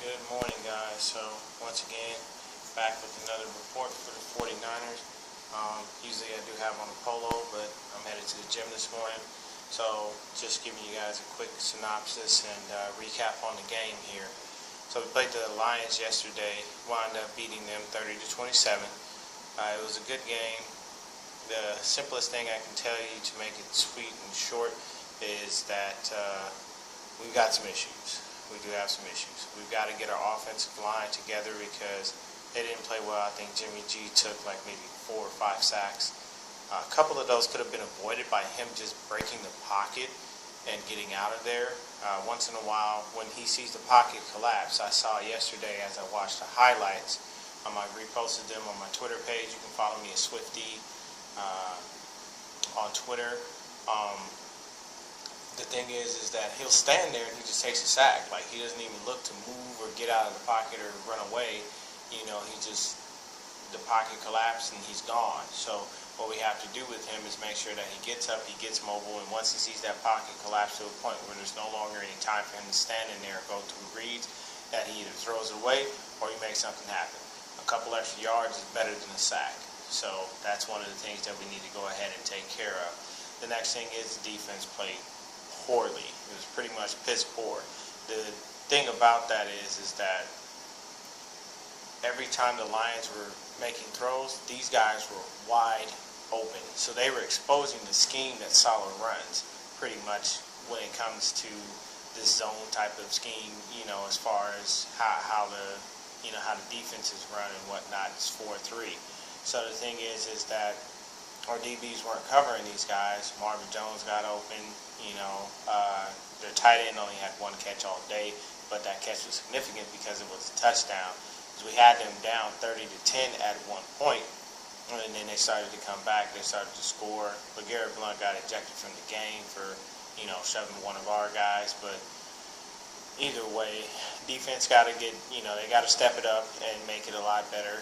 Good morning, guys. So, once again, back with another report for the 49ers. Usually I do have on a polo, but I'm headed to the gym this morning. So, just giving you guys a quick synopsis and recap on the game here. So, we played the Lions yesterday, wound up beating them 30-27. It was a good game. The simplest thing I can tell you to make it sweet and short is that we've got some issues. We do have some issues. We've got to get our offensive line together because they didn't play well. I think Jimmy G took like maybe 4 or 5 sacks. A couple of those could have been avoided by him just breaking the pocket and getting out of there. Once in a while, when he sees the pocket collapse, I saw yesterday as I watched the highlights, I reposted them on my Twitter page. You can follow me at Swifty on Twitter. The thing is that he'll stand there and he just takes a sack. Like, he doesn't even look to move or get out of the pocket or run away. You know, the pocket collapsed and he's gone. So what we have to do with him is make sure that he gets up, he gets mobile, and once he sees that pocket collapse to a point where there's no longer any time for him to stand in there or go through reads, that he either throws it away or he makes something happen. A couple extra yards is better than a sack. So that's one of the things that we need to go ahead and take care of. The next thing is the defense played poorly. It was pretty much piss poor. The thing about that is that every time the Lions were making throws, these guys were wide open. So they were exposing the scheme that Saleh runs pretty much when it comes to this zone type of scheme, you know, as far as how the defenses run and whatnot. It's 4-3. So the thing is that our DBs weren't covering these guys. Marvin Jones got open. You know, their tight end only had one catch all day, but that catch was significant because it was a touchdown. We had them down 30-10 at one point, and then they started to come back. They started to score. LeGarrette Blount got ejected from the game for, shoving one of our guys. But either way, defense got to get, they got to step it up and make it a lot better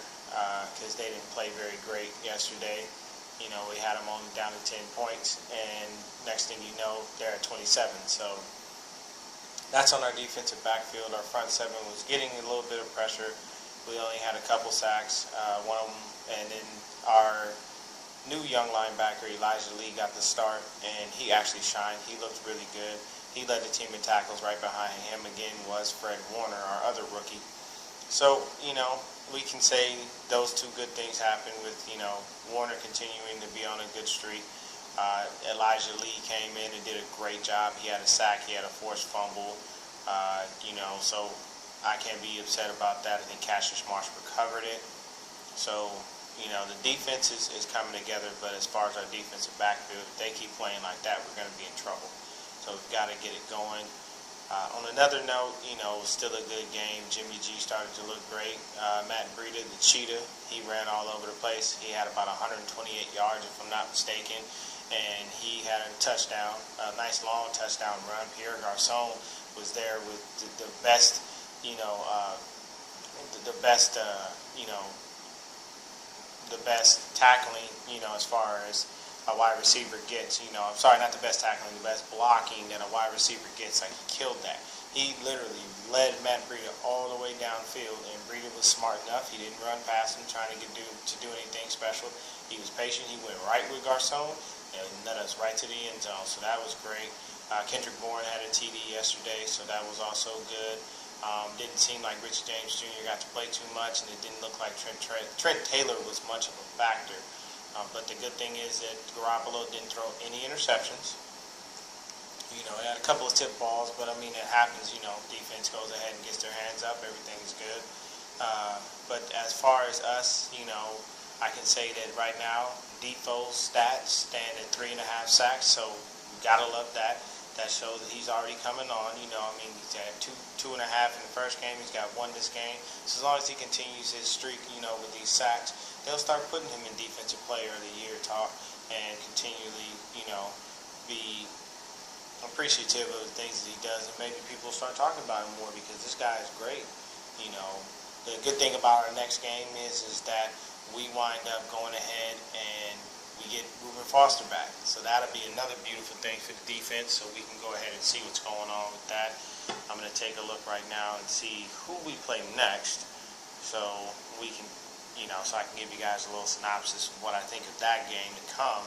because they didn't play very great yesterday. We had them only down to 10 points, and next thing you know, they're at 27. So that's on our defensive backfield. Our front seven was getting a little bit of pressure. We only had a couple sacks, one of them, and then our new young linebacker, Elijah Lee, got the start, and he actually shined. He looked really good. He led the team in tackles. Right behind him again was Fred Warner, our other rookie. So, we can say those two good things happened with, Warner continuing to be on a good streak. Elijah Lee came in and did a great job. He had a sack. He had a forced fumble. So I can't be upset about that. I think Cassius Marsh recovered it. So, the defense is coming together, but as far as our defensive backfield, if they keep playing like that, we're going to be in trouble. So we've got to get it going. On another note, still a good game. Jimmy G started to look great. Matt Breida, the cheetah, he ran all over the place. He had about 128 yards, if I'm not mistaken, and he had a touchdown, a nice long touchdown run. Pierre Garçon was there with the best, the best tackling, as far as a wide receiver gets. I'm sorry, not the best tackling, the best blocking that a wide receiver gets. Like, he killed that. He literally led Matt Breida all the way downfield, and Breida was smart enough. He didn't run past him trying to do anything special. He was patient. He went right with Garçon and led us right to the end zone. So that was great. Kendrick Bourne had a TD yesterday, so that was also good. Didn't seem like Rich James Jr. got to play too much, and it didn't look like Trent Taylor was much of a factor. But the good thing is that Garoppolo didn't throw any interceptions. He had a couple of tip balls, but it happens. Defense goes ahead and gets their hands up. Everything's good. But as far as us, I can say that right now, Defoe's stats stand at 3.5 sacks, so we gotta love that. That shows that he's already coming on. He's had 2.5 in the first game. He's got 1 this game. So as long as he continues his streak, with these sacks, they'll start putting him in Defensive Player of the Year talk and continually, be appreciative of the things that he does, and maybe people start talking about him more because this guy is great. The good thing about our next game is that we wind up going ahead and we get Reuben Foster back. So that'll be another beautiful thing for the defense. So we can go ahead and see what's going on with that. I'm going to take a look right now and see who we play next, so we can, so I can give you guys a little synopsis of what I think of that game to come.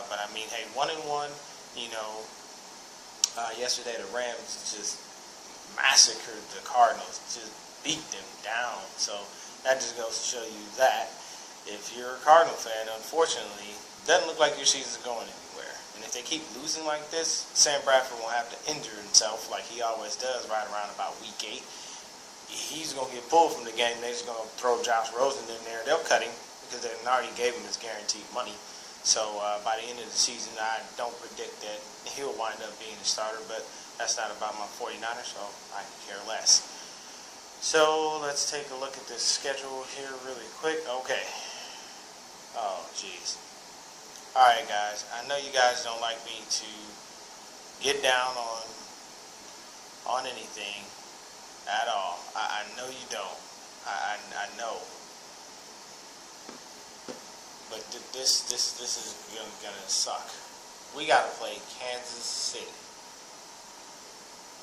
But I mean, hey, 1-1. Yesterday the Rams just massacred the Cardinals, just beat them down. So that just goes to show you that if you're a Cardinal fan, unfortunately, it doesn't look like your season's going anywhere. And if they keep losing like this, Sam Bradford won't have to injure himself like he always does right around about week 8. He's going to get pulled from the game. They're just going to throw Josh Rosen in there. They'll cut him because they already gave him his guaranteed money. So by the end of the season, I don't predict that he'll wind up being a starter, but that's not about my 49ers, so I can care less. So let's take a look at this schedule here really quick. Okay. Oh, jeez. All right, guys. I know you guys don't like me to get down on anything at all. I know you don't. I know. But this is gonna suck. We gotta play Kansas City.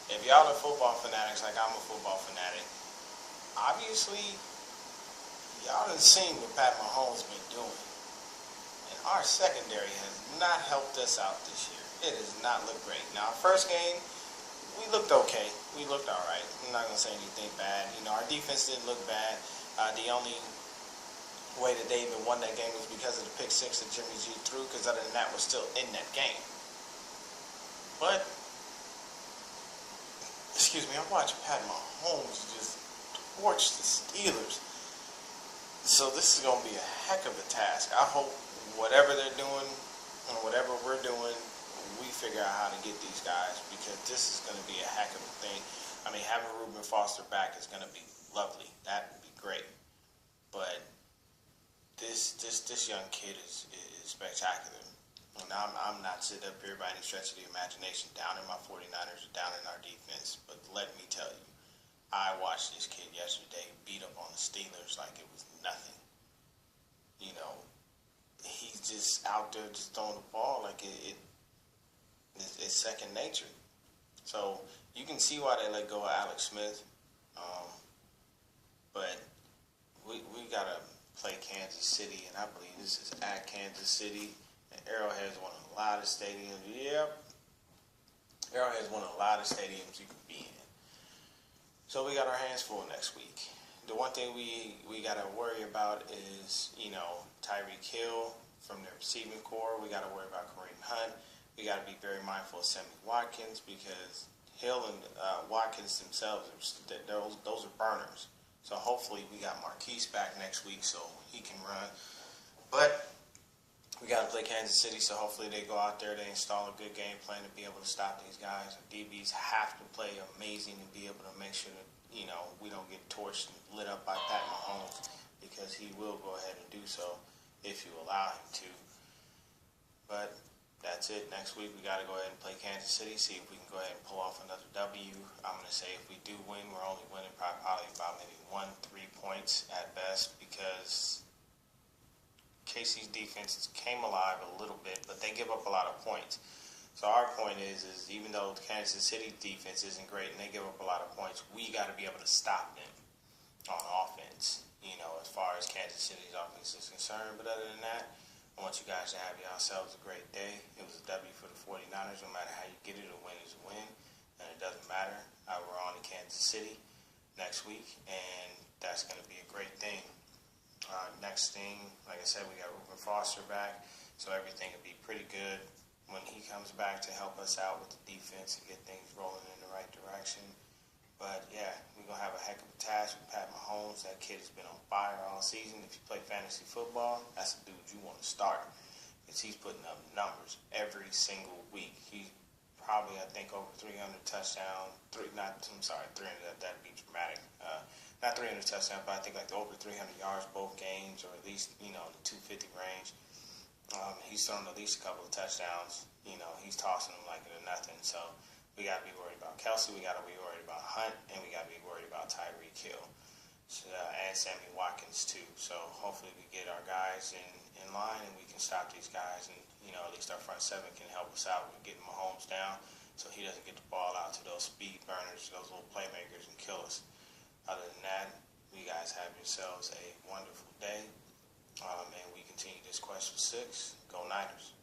If y'all are football fanatics like I'm a football fanatic, obviously y'all done seen what Pat Mahomes been doing. And our secondary has not helped us out this year. It has not looked great. Now, our first game, we looked okay. We looked all right. I'm not going to say anything bad. Our defense didn't look bad. The only way that they even won that game was because of the pick 6 that Jimmy G threw, because other than that, we're still in that game. But, excuse me, I'm watching Pat Mahomes just torch the Steelers. So this is going to be a heck of a task. I hope whatever they're doing and whatever we're doing, we figure out how to get these guys, because this is going to be a heck of a thing. I mean, having Reuben Foster back is going to be lovely. That would be great. But this young kid is spectacular. And I'm not sitting up here by any stretch of the imagination down in my 49ers or down in our defense. But let me tell you, I watched this kid yesterday beat up on the Steelers like it was nothing. He's just out there just throwing the ball like it's second nature. So you can see why they let go of Alex Smith. But we got to play Kansas City, and I believe this is at Kansas City. And Arrowhead is one of the loudest stadiums. Yep. Arrowhead is one of the loudest stadiums you can be in. So we got our hands full next week. The one thing we got to worry about is, Tyreek Hill from their receiving core. We got to worry about Kareem Hunt. We got to be very mindful of Sammy Watkins, because Hill and Watkins themselves, those are burners. So hopefully we got Marquise back next week so he can run. But we got to play Kansas City, so hopefully they go out there, they install a good game plan to be able to stop these guys. Our DBs have to play amazing to be able to make sure that, we don't get torched and lit up by Pat Mahomes, because he will go ahead and do so if you allow him to. But that's it. Next week we got to go ahead and play Kansas City, see if we can go ahead and pull off another W. I'm going to say if we do win, we're only winning probably about maybe 1-3 points at best, because KC's defense came alive a little bit, but they give up a lot of points. So our point is even though the Kansas City defense isn't great and they give up a lot of points, we got to be able to stop them on offense, as far as Kansas City's offense is concerned. But other than that, I want you guys to have yourselves a great day. It was a W for the 49ers. No matter how you get it, a win is a win. And it doesn't matter. We're on to Kansas City next week, and that's going to be a great thing. Next thing, like I said, we got Reuben Foster back, so everything will be pretty good when he comes back to help us out with the defense and get things rolling in the right direction. But yeah, we're going to have a heck of a task with Pat Mahomes. That kid has been on fire all season. If you play fantasy football, that's the dude you want to start, because he's putting up numbers every single week. He's probably, I think, over 300 touchdowns. 300, that'd be dramatic. Not 300 touchdowns, but I think like over 300 yards both games, or at least, the 250 range. He's thrown at least a couple of touchdowns. He's tossing them like it or nothing. So we got to be worried about Kelsey. We got to be worried about Hunt, and we got to be worried about Tyreek Hill. So and Sammy Watkins too. So hopefully we get our guys in line and we can stop these guys, and at least our front seven can help us out with getting Mahomes down so he doesn't get the ball out to those speed burners, those little playmakers, and kill us. Other than that, you guys have yourselves a wonderful day, and we continue this quest for 6. Go Niners.